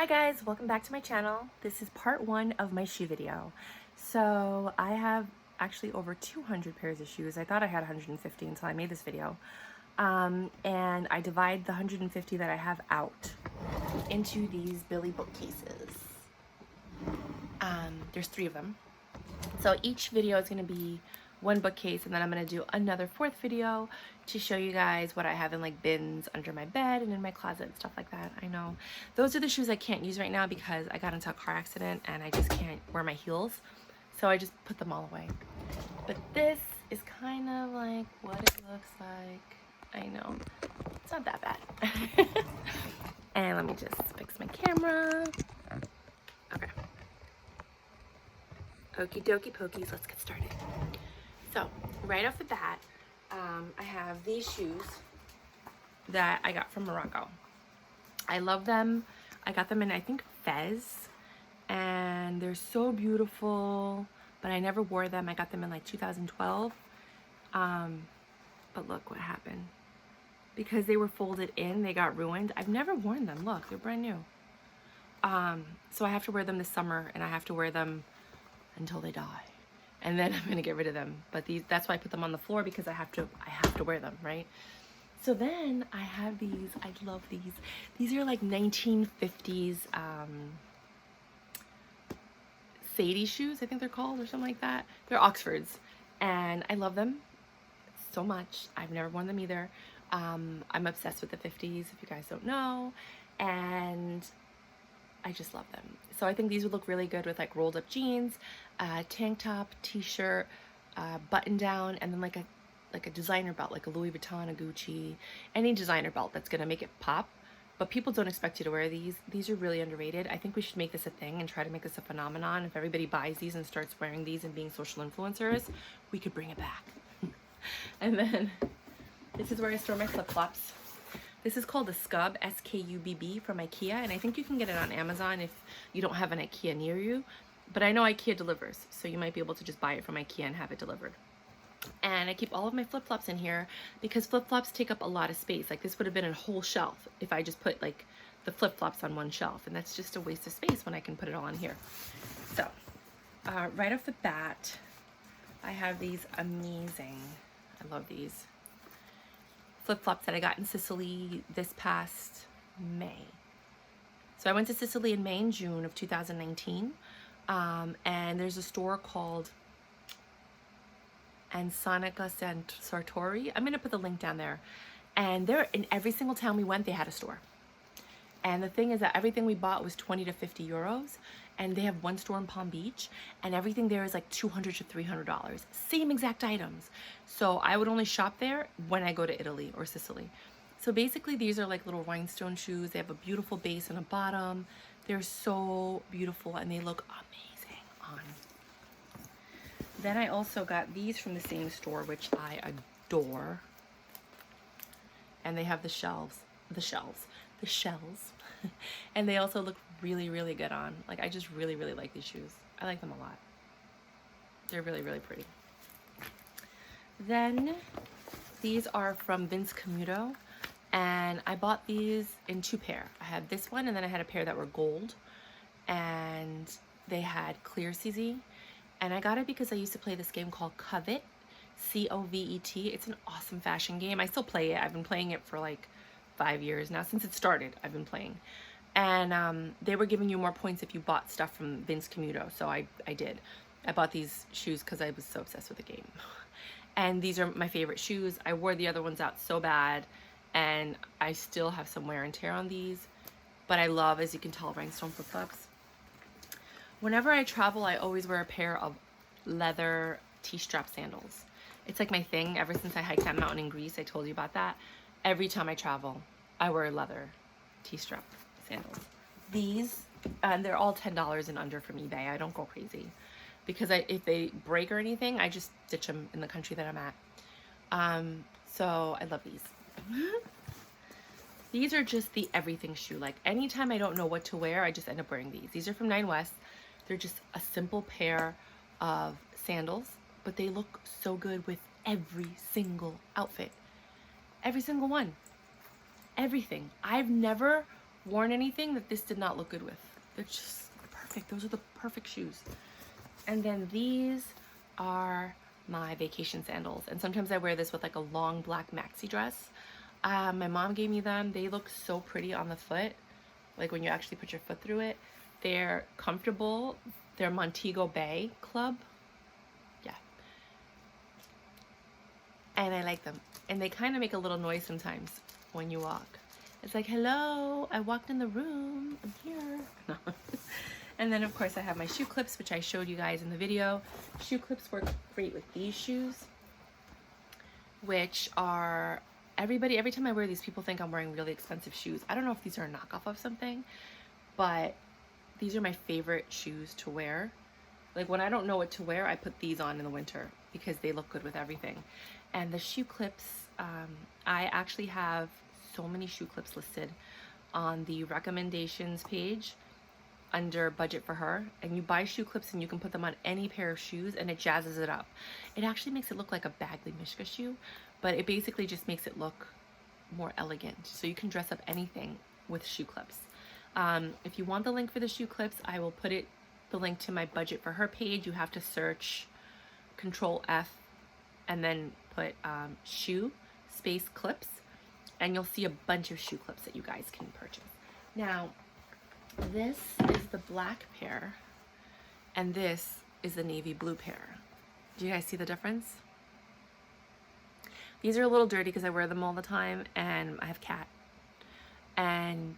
Hi guys, welcome back to my channel. This is part one of my shoe video. So I have actually over 200 pairs of shoes. I thought I had 150 until I made this video. And I divide the 150 that I have out into these Billy bookcases. There's 3 of them. So each video is going to be one bookcase, and then I'm going to do another 4th video to show you guys what I have in like bins under my bed and in my closet and stuff like that. I know those are the shoes I can't use right now because I got into a car accident and I just can't wear my heels, so I just put them all away. But this is kind of like what it looks like. I know it's not that bad. And let me just fix my camera. Okay, okie dokie pokies, let's get started. So right off the bat, I have these shoes that I got from Morocco. I love them. I got them in, I think, Fez, and they're so beautiful, but I never wore them. I got them in like 2012, but look what happened. Because they were folded in, they got ruined. I've never worn them. Look, they're brand new. So I have to wear them this summer, and I have to wear them until they die. And then I'm gonna get rid of them. But that's why I put them on the floor, because I have to wear them, right? So then I have these. I love these. These are like 1950s Sadie shoes, I think they're called, or something like that. They're Oxfords, and I love them so much. I've never worn them either. I'm obsessed with the 50s, if you guys don't know, and I just love them. So I think these would look really good with like rolled up jeans, tank top, t-shirt, button down, and then like a designer belt, like a Louis Vuitton, a Gucci, any designer belt that's gonna make it pop. But people don't expect you to wear these. These are really underrated. I think we should make this a thing and try to make this a phenomenon. If everybody buys these and starts wearing these and being social influencers, we could bring it back. And then this is where I store my flip-flops. This is called a Skubb, S-K-U-B-B, from IKEA, and I think you can get it on Amazon if you don't have an IKEA near you. But I know IKEA delivers, so you might be able to just buy it from IKEA and have it delivered. And I keep all of my flip-flops in here because flip-flops take up a lot of space. Like this would have been a whole shelf if I just put like the flip-flops on one shelf, and that's just a waste of space when I can put it all in here. So right off the bat, I have these amazing, I love these flip-flops that I got in Sicily this past May. So I went to Sicily in May and June of 2019, and there's a store called Ansonica Sartori. I'm gonna put the link down there. And they're in every single town we went, they had a store. And the thing is that everything we bought was 20 to 50 euros, and they have one store in Palm Beach, and everything there is like $200 to $300. Same exact items. So I would only shop there when I go to Italy or Sicily. So basically these are like little rhinestone shoes. They have a beautiful base and a bottom. They're so beautiful and they look amazing on. Then I also got these from the same store, which I adore. And they have the shells. And they also look really, really good on. Like, I just really, really like these shoes. I like them a lot. They're really, really pretty. Then these are from Vince Camuto, and I bought these in 2 pair. I had this one, and then I had a pair that were gold, and they had clear CZ. And I got it because I used to play this game called Covet, C-O-V-E-T. It's an awesome fashion game. I still play it. I've been playing it for like 5 years now. Since it started, I've been playing. And they were giving you more points if you bought stuff from Vince Camuto, so I did. I bought these shoes because I was so obsessed with the game. And these are my favorite shoes. I wore the other ones out so bad, and I still have some wear and tear on these. But I love, as you can tell, rhinestone flip-flops. Whenever I travel, I always wear a pair of leather T-strap sandals. It's like my thing ever since I hiked that mountain in Greece. I told you about that. Every time I travel, I wear leather T-strap sandals. These, they're all $10 and under from eBay. I don't go crazy because if they break or anything, I just ditch them in the country that I'm at. So I love these. These are just the everything shoe. Like anytime I don't know what to wear, I just end up wearing these. These are from Nine West. They're just a simple pair of sandals, but they look so good with every single outfit. Every single one. Everything. I've never worn anything that this did not look good with. They're just perfect. Those are the perfect shoes. And then these are my vacation sandals. And sometimes I wear this with like a long black maxi dress. My mom gave me them. They look so pretty on the foot. Like when you actually put your foot through it. They're comfortable. They're Montego Bay Club. Yeah. And I like them. And they kind of make a little noise sometimes when you walk. It's like, hello, I walked in the room. I'm here. No. And then of course I have my shoe clips, which I showed you guys in the video. Shoe clips work great with these shoes, which are, every time I wear these, people think I'm wearing really expensive shoes. I don't know if these are a knockoff of something, but these are my favorite shoes to wear. Like when I don't know what to wear, I put these on in the winter because they look good with everything. And the shoe clips, I actually have so many shoe clips listed on the recommendations page under budget for her, and you buy shoe clips and you can put them on any pair of shoes and it jazzes it up. It actually makes it look like a Bagley Mishka shoe, but it basically just makes it look more elegant. So you can dress up anything with shoe clips. If you want the link for the shoe clips, I will put the link to my budget for her page. You have to search Control F and then put shoe space clips, and you'll see a bunch of shoe clips that you guys can purchase. Now, this is the black pair, and this is the navy blue pair. Do you guys see the difference? These are a little dirty because I wear them all the time, and I have cat, and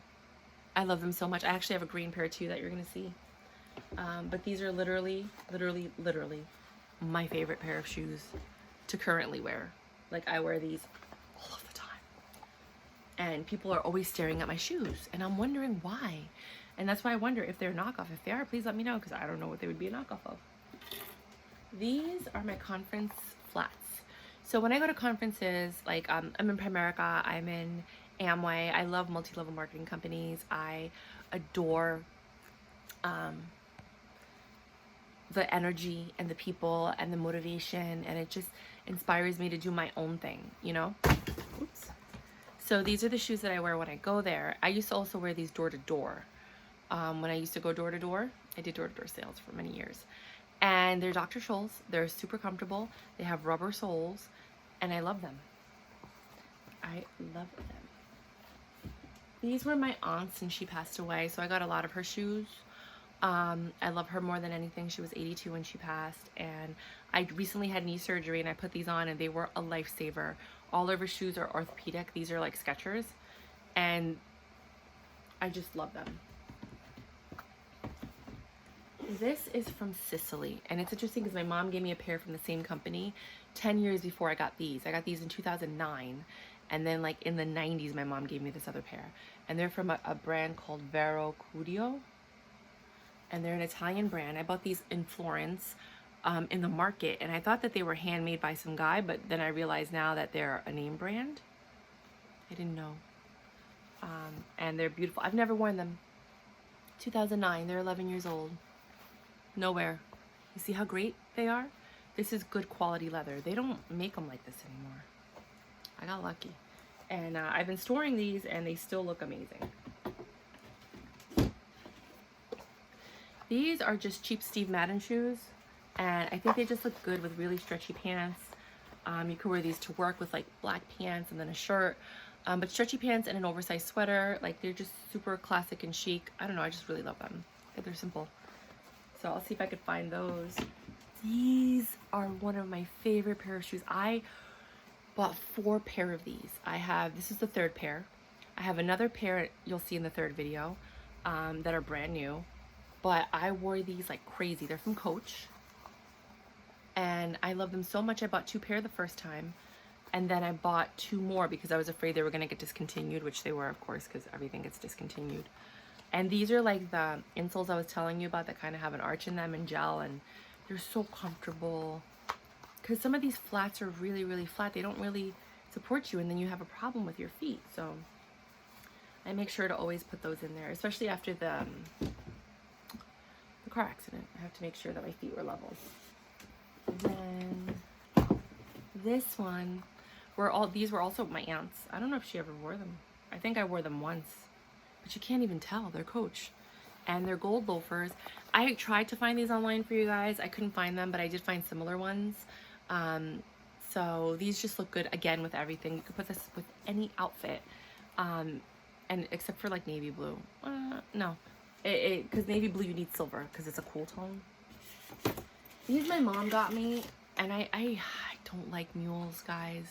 I love them so much. I actually have a green pair too that you're gonna see. But these are literally my favorite pair of shoes to currently wear. Like I wear these all of the time. And people are always staring at my shoes, and I'm wondering why. And that's why I wonder if they're a knockoff. If they are, please let me know, because I don't know what they would be a knockoff of. These are my conference flats. So when I go to conferences, like I'm in Primerica, I'm in Amway, I love multi-level marketing companies. I adore the energy and the people and the motivation, and it just inspires me to do my own thing, you know? Oops. So these are the shoes that I wear when I go there. I used to also wear these door to door. When I used to go door to door, I did door to door sales for many years. And they're Dr. Scholl's. They're super comfortable. They have rubber soles, and I love them. I love them. These were my aunt's, and she passed away, so I got a lot of her shoes. I love her more than anything. She was 82 when she passed, and I recently had knee surgery, and I put these on, and they were a lifesaver. All of her shoes are orthopedic. These are like Skechers, and I just love them. This is from Sicily, and it's interesting because my mom gave me a pair from the same company 10 years before I got these. I got these in 2009, and then like in the 90s my mom gave me this other pair, and they're from a brand called Vero Cudio, and they're an Italian brand. I bought these in Florence in the market, and I thought that they were handmade by some guy, but then I realized now that they're a name brand. I didn't know. And they're beautiful. I've never worn them. 2009, they're 11 years old. Nowhere. You see how great they are? This is good quality leather. They don't make them like this anymore. I got lucky. And I've been storing these, and they still look amazing. These are just cheap Steve Madden shoes, and I think they just look good with really stretchy pants. You could wear these to work with like black pants and then a shirt, but stretchy pants and an oversized sweater, like they're just super classic and chic. I don't know, I just really love them. They're simple. So I'll see if I could find those. These are one of my favorite pair of shoes. I bought 4 pair of these. This is the 3rd pair. I have another pair you'll see in the 3rd video that are brand new, but I wore these like crazy. They're from Coach, and I love them so much. I bought 2 pair the first time, and then I bought 2 more because I was afraid they were gonna get discontinued, which they were, of course, because everything gets discontinued. And these are like the insoles I was telling you about that kind of have an arch in them and gel, and they're so comfortable. Because some of these flats are really, really flat. They don't really support you, and then you have a problem with your feet. So I make sure to always put those in there, especially after the car accident. I have to make sure that my feet were level. And then this one, these were also my aunt's. I don't know if she ever wore them. I think I wore them once. but you can't even tell. They're Coach. And they're gold loafers. I tried to find these online for you guys. I couldn't find them, but I did find similar ones. So these just look good, again, with everything. You could put this with any outfit. And except for like navy blue. No. Because navy blue, you need silver because it's a cool tone. These my mom got me. And I don't like mules, guys.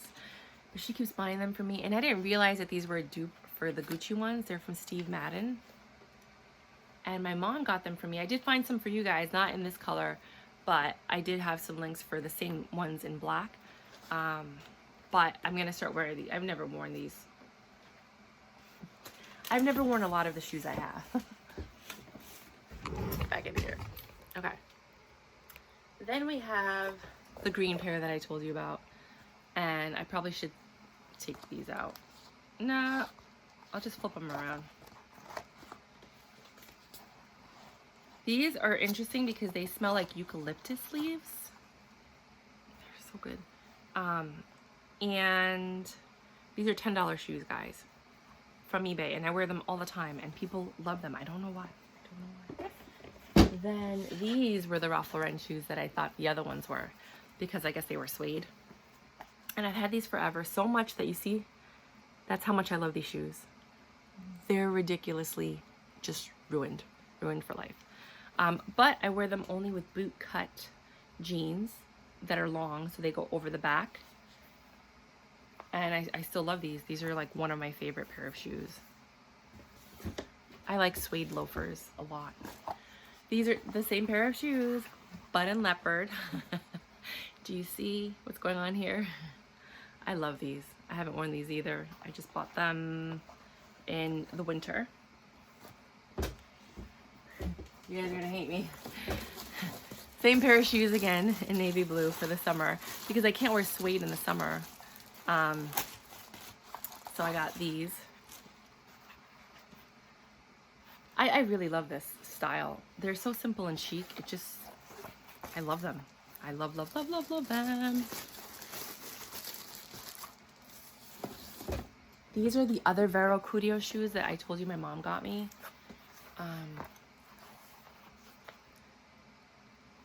But she keeps buying them for me. And I didn't realize that these were a dupe for the Gucci ones. They're from Steve Madden. And my mom got them for me. I did find some for you guys, not in this color, but I did have some links for the same ones in black. But I'm going to start wearing these. I've never worn these. I've never worn a lot of the shoes I have. Back in here. Okay. Then we have the green pair that I told you about. And I probably should take these out. Nah, I'll just flip them around. These are interesting because they smell like eucalyptus leaves. They're so good. And these are $10 shoes, guys, from eBay. And I wear them all the time and people love them. I don't know why. Then these were the Ralph Lauren shoes that I thought the other ones were, because I guess they were suede. And I've had these forever, so much that you see, that's how much I love these shoes. They're ridiculously just ruined for life. But I wear them only with boot cut jeans that are long, so they go over the back. And I still love these. These are like one of my favorite pair of shoes. I like suede loafers a lot. These are the same pair of shoes, but in leopard. Do you see what's going on here? I love these. I haven't worn these either. I just bought them in the winter. You guys are gonna hate me. Same pair of shoes again in navy blue for the summer because I can't wear suede in the summer. So I got these. I really love this style. They're so simple and chic. It just, I love them. I love them. These are the other Vero Curio shoes that I told you my mom got me.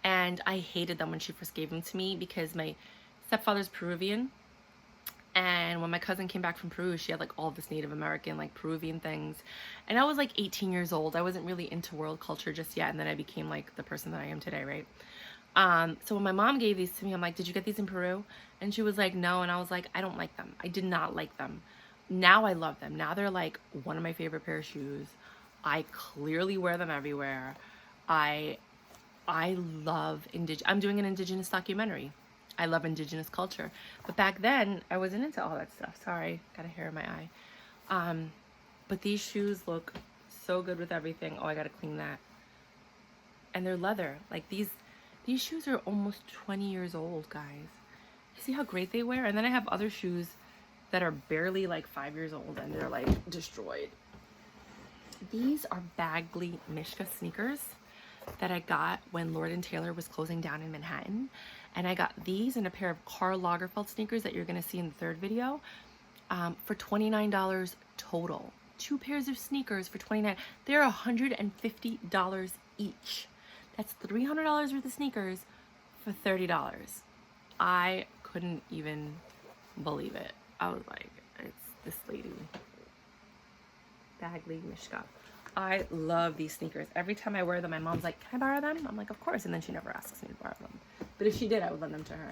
And I hated them when she first gave them to me because my stepfather's Peruvian. And when my cousin came back from Peru, she had like all this Native American, like Peruvian things. And I was like 18 years old. I wasn't really into world culture just yet. And then I became like the person that I am today, right? So when my mom gave these to me, I'm like, did you get these in Peru? And she was like, no. And I was like, I don't like them. I did not like them. Now I love them. Now they're like one of my favorite pair of shoes. I clearly wear them everywhere. I love I'm doing an Indigenous documentary. I love Indigenous culture. But back then, I wasn't into all that stuff. Sorry, got a hair in my eye. But these shoes look so good with everything. Oh, I gotta clean that. And they're leather. Like these shoes are almost 20 years old, guys. See how great they wear? And then I have other shoes that are barely like 5 years old and they're like destroyed. These are Bagley Mishka sneakers that I got when Lord & Taylor was closing down in Manhattan. And I got these and a pair of Karl Lagerfeld sneakers that you're going to see in the third video for $29 total. 2 pairs of sneakers for $29. They're $150 each. That's $300 worth of sneakers for $30. I couldn't even believe it. I was like, it's this lady. Bagley Mishka. I love these sneakers. Every time I wear them, my mom's like, can I borrow them? I'm like, of course. And then she never asks me to borrow them. But if she did, I would lend them to her.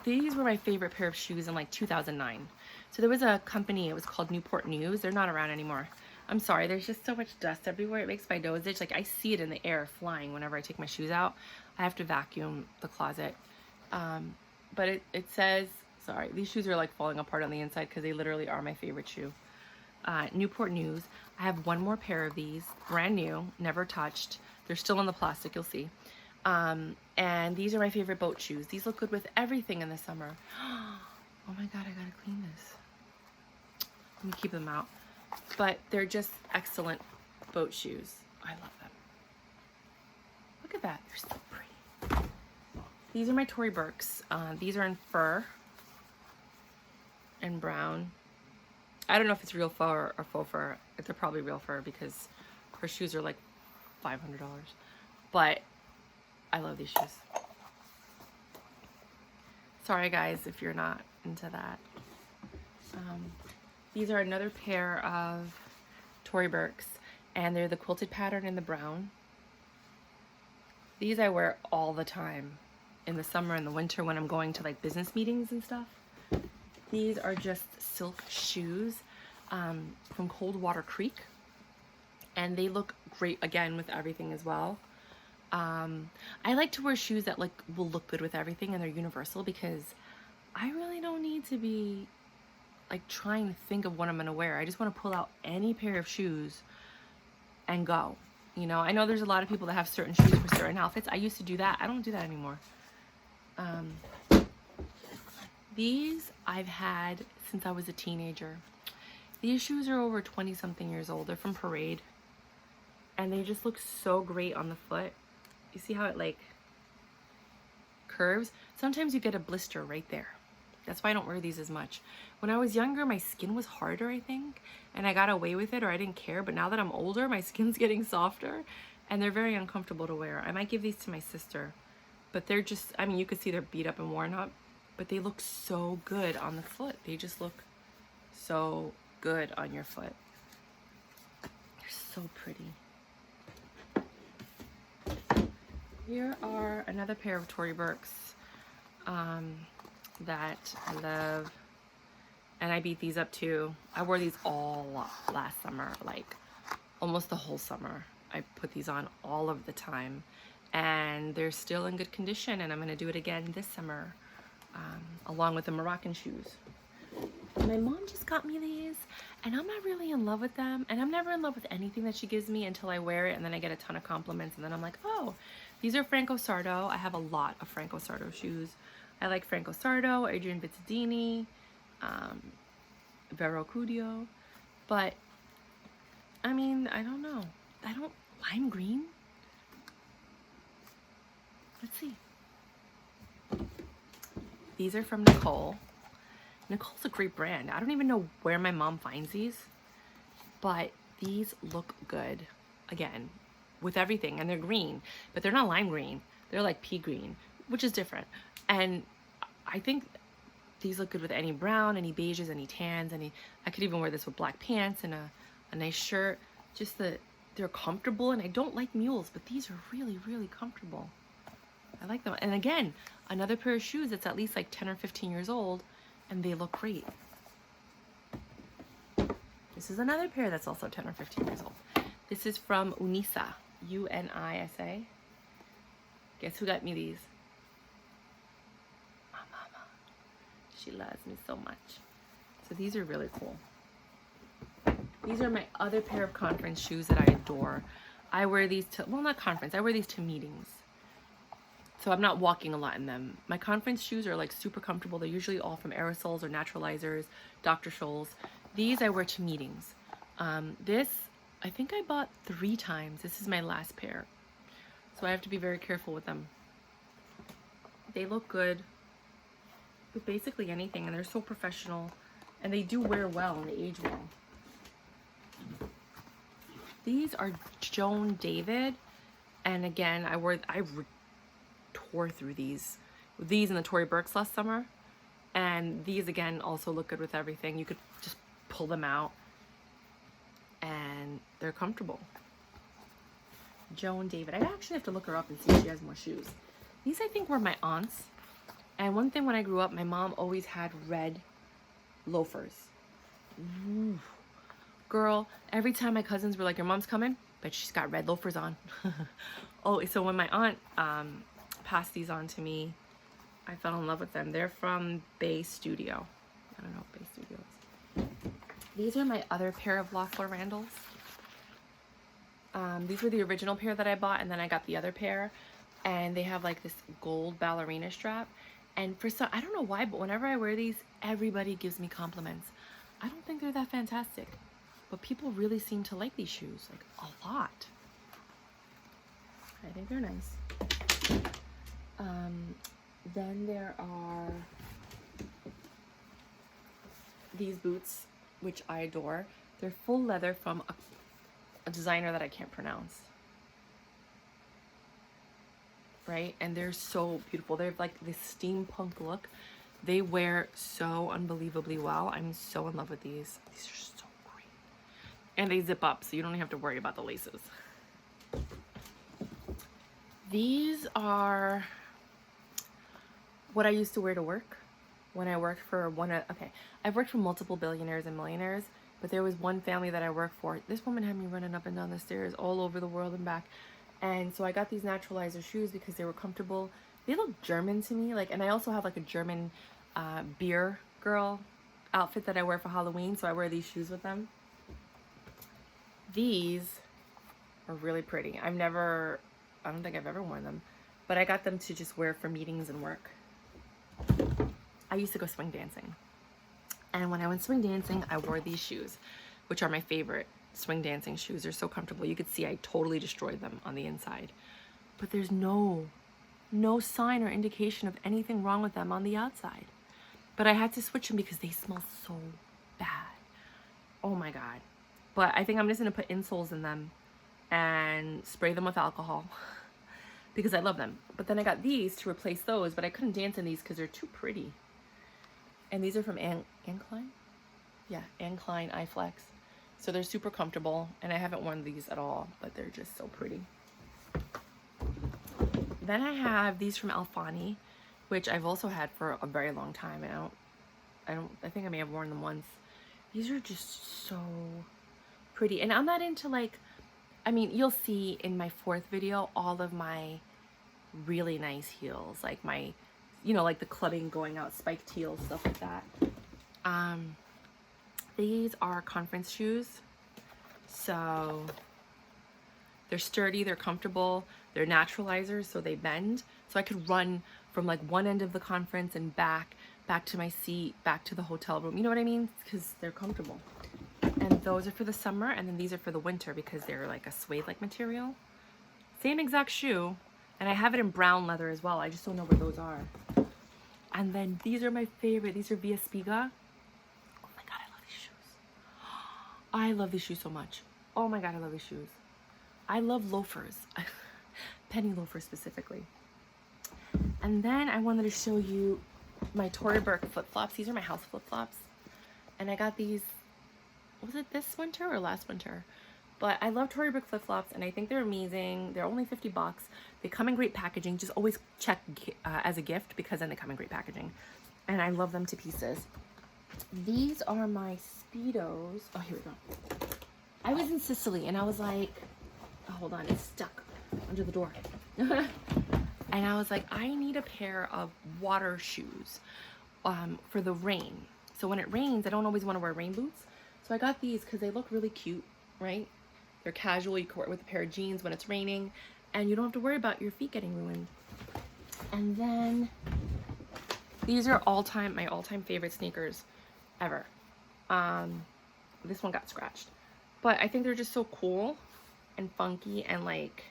These were my favorite pair of shoes in like 2009. So there was a company, it was called Newport News. They're not around anymore. I'm sorry, there's just so much dust everywhere. It makes my nose itch. Like I see it in the air flying whenever I take my shoes out. I have to vacuum the closet. But it says, sorry, these shoes are like falling apart on the inside because they literally are my favorite shoe. Newport News. I have one more pair of these, brand new, never touched. They're still in the plastic, you'll see. And these are my favorite boat shoes. These look good with everything in the summer. Oh my God, I gotta clean this. Let me keep them out. But they're just excellent boat shoes. I love them. Look at that, they're so pretty. These are my Tory Burks. These are in fur and brown. I don't know if it's real fur or faux fur. They're probably real fur because her shoes are like $500. But I love these shoes. Sorry guys if you're not into that. These are another pair of Tory Burks, and they're the quilted pattern in the brown. These I wear all the time in the summer and the winter when I'm going to like business meetings and stuff. These are just silk shoes from Coldwater Creek, and they look great again with everything as well. I like to wear shoes that like will look good with everything, and they're universal because I really don't need to be like trying to think of what I'm gonna wear. I just want to pull out any pair of shoes and go. You know, I know there's a lot of people that have certain shoes for certain outfits. I used to do that. I don't do that anymore. These I've had since I was a teenager. These shoes are over 20 something years old. They're from Parade, and they just look so great on the foot. You see how it like curves? Sometimes you get a blister right there. That's why I don't wear these as much. When I was younger, my skin was harder, I think, and I got away with it, or I didn't care. But now that I'm older, my skin's getting softer, and they're very uncomfortable to wear. I might give these to my sister, but they're just, I mean, you could see they're beat up and worn up, but they look so good on the foot. They just look so good on your foot. They're so pretty. Here are another pair of Tory Burks that I love, and I beat these up too. I wore these all last summer, like almost the whole summer. I put these on all of the time, and they're still in good condition, and I'm going to do it again this summer, along with the Moroccan shoes. My mom just got me these, and I'm not really in love with them, and I'm never in love with anything that she gives me until I wear it, and then I get a ton of compliments, and then I'm like, oh, these are Franco Sarto. I have a lot of Franco Sarto shoes. I like Franco Sarto, Adrian Vittadini, Vero Cudio, but I mean, I don't know. I don't, lime green? Let's see. These are from Nicole. Nicole's a great brand. I don't even know where my mom finds these, but these look good, again, with everything, and they're green, but they're not lime green. They're like pea green, which is different. And I think these look good with any brown, any beiges, any tans, I could even wear this with black pants and a nice shirt. Just they're comfortable, and I don't like mules, but these are really, really comfortable. I like them. And again, another pair of shoes that's at least like 10 or 15 years old, and they look great. This is another pair that's also 10 or 15 years old. This is from Unisa, U-N-I-S-A. Guess who got me these? My mama. She loves me so much. So these are really cool. These are my other pair of conference shoes that I adore. I wear these to, well, not conference, I wear these to meetings. So I'm not walking a lot in them. My conference shoes are like super comfortable. They're usually all from Aerosols or Naturalizers, Dr. Scholl's. These I wear to meetings. This, I think I bought 3 times. This is my last pair. So I have to be very careful with them. They look good with basically anything, and they're so professional, and they do wear well and they age well. These are Joan David, and again, I tore through these and the Tory Burks last summer, and these again also look good with everything. You could just pull them out and they're comfortable. Joan David. I actually have to look her up and see if she has more shoes. These I think were my aunt's, and one thing when I grew up, my mom always had red loafers. Ooh. Girl, every time my cousins were like, your mom's coming, but she's got red loafers on. Oh, so when my aunt passed these on to me, I fell in love with them. They're from Bay Studio. I don't know what Bay Studio is. These are my other pair of Loeffler Randalls. These were the original pair that I bought, and then I got the other pair, and they have like this gold ballerina strap. And for some, I don't know why, but whenever I wear these, everybody gives me compliments. I don't think they're that fantastic, but people really seem to like these shoes, like a lot. I think they're nice. Then there are these boots. which I adore. They're full leather from a designer that I can't pronounce. Right? And they're so beautiful. They're like this steampunk look. They wear so unbelievably well. I'm so in love with these. These are so great. And they zip up, so you don't even have to worry about the laces. These are what I used to wear to work when I worked for okay, I've worked for multiple billionaires and millionaires, but there was one family that I worked for. This woman had me running up and down the stairs all over the world and back. And so I got these naturalizer shoes because they were comfortable. They look German to me, like, and I also have like a German beer girl outfit that I wear for Halloween, so I wear these shoes with them. These are really pretty. I don't think I've ever worn them, but I got them to just wear for meetings and work. I used to go swing dancing, and when I went swing dancing, I wore these shoes, which are my favorite swing dancing shoes. They're so comfortable. You could see I totally destroyed them on the inside, but there's no sign or indication of anything wrong with them on the outside. But I had to switch them because they smell so bad. Oh my God. But I think I'm just gonna put insoles in them and spray them with alcohol because I love them. But then I got these to replace those, but I couldn't dance in these because they're too pretty. And these are from Anne Klein? Yeah, Anne Klein iFlex. So they're super comfortable, and I haven't worn these at all, but they're just so pretty. Then I have these from Alfani, which I've also had for a very long time. And I think I may have worn them once. These are just so pretty. And I'm not into like, I mean, you'll see in my 4th video all of my really nice heels, like my, you know, like the clubbing going out spiked heels, stuff like that. These are conference shoes. So they're sturdy, they're comfortable, they're naturalizers, so they bend. So I could run from like one end of the conference and back to my seat, back to the hotel room. You know what I mean? Because they're comfortable. And those are for the summer, and then these are for the winter because they're like a suede-like material. Same exact shoe, and I have it in brown leather as well. I just don't know where those are. And then these are my favorite. These are Via Spiga. Oh my God, I love these shoes. I love these shoes so much. Oh my God, I love these shoes. I love loafers. Penny loafers specifically. And then I wanted to show you my Tory Burch flip-flops. These are my house flip-flops. And I got these, was it this winter or last winter? But I love Tory Burch flip-flops, and I think they're amazing. They're only $50. They come in great packaging. Just always check as a gift because then they come in great packaging. And I love them to pieces. These are my Speedos. Oh, here we go. I was in Sicily, and I was like, oh, hold on, it's stuck under the door. And I was like, I need a pair of water shoes for the rain. So when it rains, I don't always want to wear rain boots. So I got these because they look really cute, right? They're casual. You can wear it with a pair of jeans when it's raining, and you don't have to worry about your feet getting ruined. And then these are my all-time favorite sneakers ever. This one got scratched, but I think they're just so cool and funky, and like,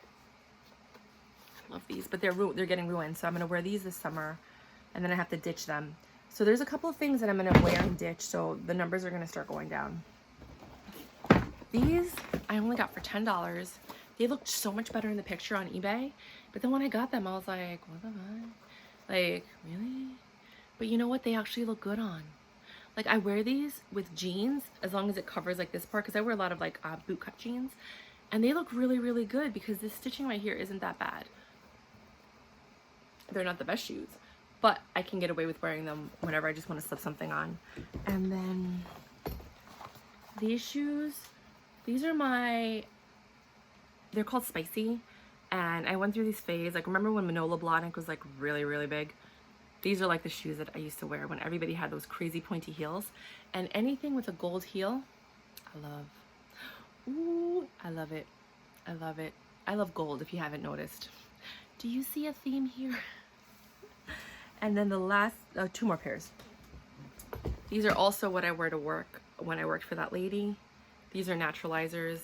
I love these, but they're getting ruined. So I'm gonna wear these this summer, and then I have to ditch them. So there's a couple of things that I'm gonna wear and ditch, so the numbers are gonna start going down. These I only got for $10. They looked so much better in the picture on eBay, but then when I got them, I was like, what the fuck? Like, really? But you know what? They actually look good on. Like, I wear these with jeans as long as it covers like this part, because I wear a lot of like boot cut jeans, and they look really, really good because this stitching right here isn't that bad. They're not the best shoes, but I can get away with wearing them whenever I just want to slip something on. And then these shoes, these are they're called Spicy, and I went through these phases. Like, remember when Manolo Blahnik was like really, really big? These are like the shoes that I used to wear when everybody had those crazy pointy heels. And anything with a gold heel, I love. Ooh, I love it. I love it. I love gold, if you haven't noticed. Do you see a theme here? And then the last, 2 more pairs. These are also what I wear to work when I worked for that lady. These are naturalizers.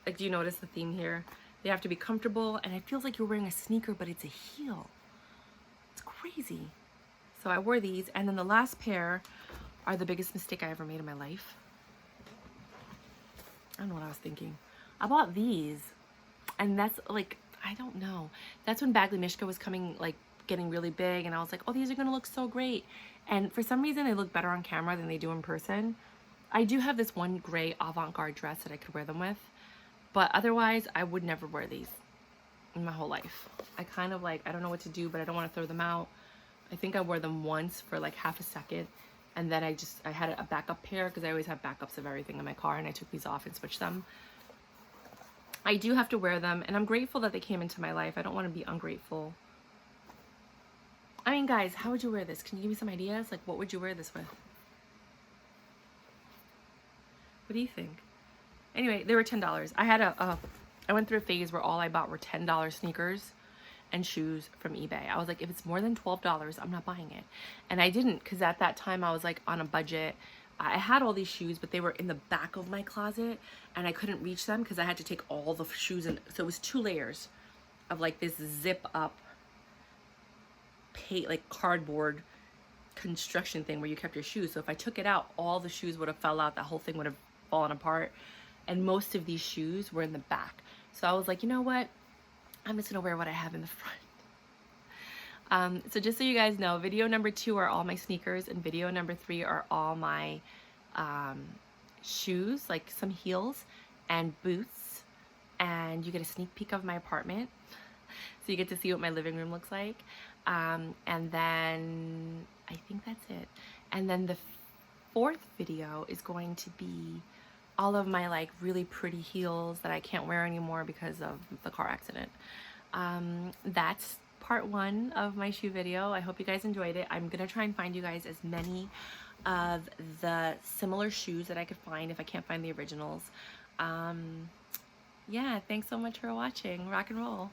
Like, do you notice the theme here? They have to be comfortable, and it feels like you're wearing a sneaker, but it's a heel. It's crazy. So I wore these, and then the last pair are the biggest mistake I ever made in my life. I don't know what I was thinking. I bought these, and that's like, I don't know. That's when Bagley Mishka was coming, like getting really big, and I was like, oh, these are gonna look so great. And for some reason, they look better on camera than they do in person. I do have this one gray avant-garde dress that I could wear them with, but otherwise, I would never wear these in my whole life. I kind of like, I don't know what to do, but I don't want to throw them out. I think I wore them once for like half a second, and then I had a backup pair because I always have backups of everything in my car, and I took these off and switched them. I do have to wear them, and I'm grateful that they came into my life. I don't want to be ungrateful. I mean, guys, how would you wear this? Can you give me some ideas? Like, what would you wear this with? What do you think? Anyway, they were $10. I went through a phase where all I bought were $10 sneakers and shoes from eBay. I was like, if it's more than $12, I'm not buying it. And I didn't, because at that time I was like on a budget. I had all these shoes, but they were in the back of my closet, and I couldn't reach them because I had to take all the shoes in. So it was 2 layers of like this zip up like cardboard construction thing where you kept your shoes. So if I took it out, all the shoes would have fell out. The whole thing would have fallen apart. And most of these shoes were in the back. So I was like, you know what? I'm just gonna wear what I have in the front. So just so you guys know, video number 2 are all my sneakers, and video number 3 are all my shoes, like some heels and boots. And you get a sneak peek of my apartment. So you get to see what my living room looks like. And then I think that's it. And then the 4th video is going to be all of my like really pretty heels that I can't wear anymore because of the car accident. That's part 1 of my shoe video. I hope you guys enjoyed it. I'm gonna try and find you guys as many of the similar shoes that I could find if I can't find the originals. Yeah, thanks so much for watching. Rock and roll.